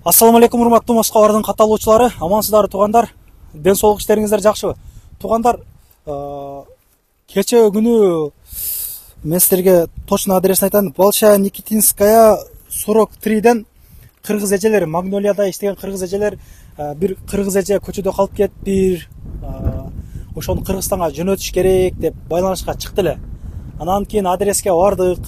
Ассаламу алейкум, урматтуу Москвалардын катталуучулары, амансыздар туугандар. Ден соолук иштериңиздер жакшыбы? Туугандар, кече күнү мен силерге точно адресин айтайын. Большая Никитинская 43ден кыргыз эжелер, Магнолияда иштеген кыргыз эжелер бир кыргыз эже көчөдө калып кетип, бир ошону Кыргызстанга жөнөтүш керек деп байланышка чыкты эле. Анан кийин адреске бардык.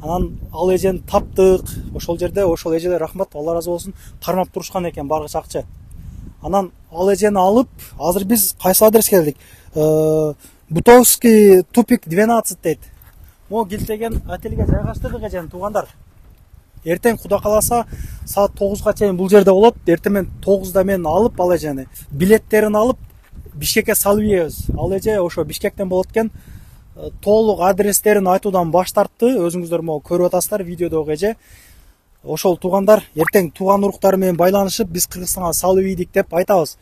Анан ал эжени таптык. Ошол жерде ошол эжелер, рахмат, Алла разы болсун, кармап турушкан экен баргыч акча. Анан ал эжени алып, азыр биз кайсы адреске келдик? Бутовский тупик 12 дейт. Могу килтеген отелге жайгаштырдык эжени, туугандар. Эртең Куда кааласа саат 9га чейин бул жерде болот. Эртең мен 9да мен алып ал эжени, билеттерин алып Бишкекке салып ийебиз. Ал эже ошо Бишкектен болот экен. Толук адрестерин айтуудан баш тартты. Өзүңүздөр могу көрүп атасыздар видеодогу эже. Ошол туугандар эртең тууган уруктары менен байланышып биз Кыргызстанга салып ийдик деп айтабыз.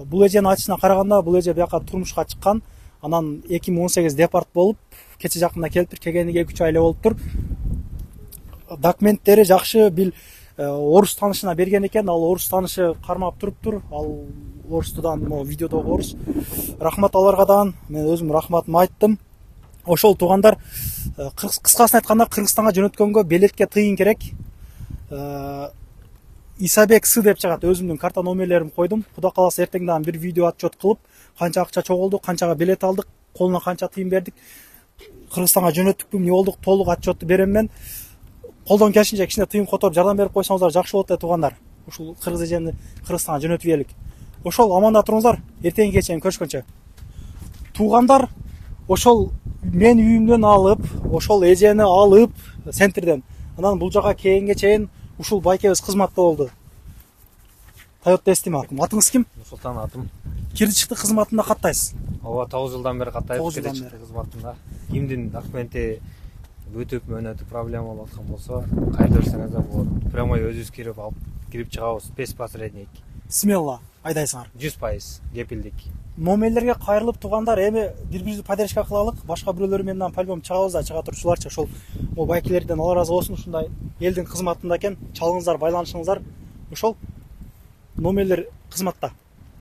Бул эженин айтышына караганда бул эже бияка турмушка чыккан. Анан 2018 депорт болуп, кече жакында келиптир, келгениге 2-3 ай эле болуптур. Документтери жакшы, бил орус таанышына берген экен. Ал орус таанышы кармап туруптур. Ал орустудан могу видеодогу орус. Рахмат аларга дагы. Мен өзүм рахматымды айттым. Ошол туугандар, кыскасын айтканда, Кыргызстанга жөнөткөнгө билетке тыйын керек. Исабек С деп чыгат. Өзүмдүн карта номерлерин койдум. Куда кааласа эртең дагы бир видео отчет кылып, канча акча чогулду, канчага билет алдык, колуна канча тыйын бердик, Кыргызстанга жөнөттүкпү, эмне болдук, толук отчетту берем мен. Колдон келишинче кичине тыйын которуп жардам берип койсоңуздар жакшы болот да туугандар. Ушул кыргыз эжени Кыргызстанга жөнөтүп ийелик. Ошол аманда туруңуздар. Эртеңки кечен көрүшкөнчө. Туугандар, ошол мен үйүмдөн алып, ошол эжени алып центрден, анан бул жака келгенге чейин ушул байкебиз кызматта болду. Toyota эстим атым. Атыңыз ким? Нурсултан атым. Кирди чыкты кызматында каттайсыз. Ооба, 9 жылдан бери каттайм. 9 жылдан Кирди чыкты кызматында. Кимдин документи өтүп мөөнөтүп проблема болуп аткан болсо, кайрып берсеңиздер болот. Прямой өзүбүз кирип чыгабыз без посредник. Смело айдайсыңар. 100% кепилдик. Номерлерге кайрылып туугандар, эми бири-бирибизди поддержка кылалык. Башка бирөөлөр менен по-любому чыгабыз да, чыга турчуларчы. Ошол могу байкелерден Алла разы болсун, ушундай элдин кызматында экен. Чалыңыздар, байланышыңыздар. Ошол номерлер кызматта.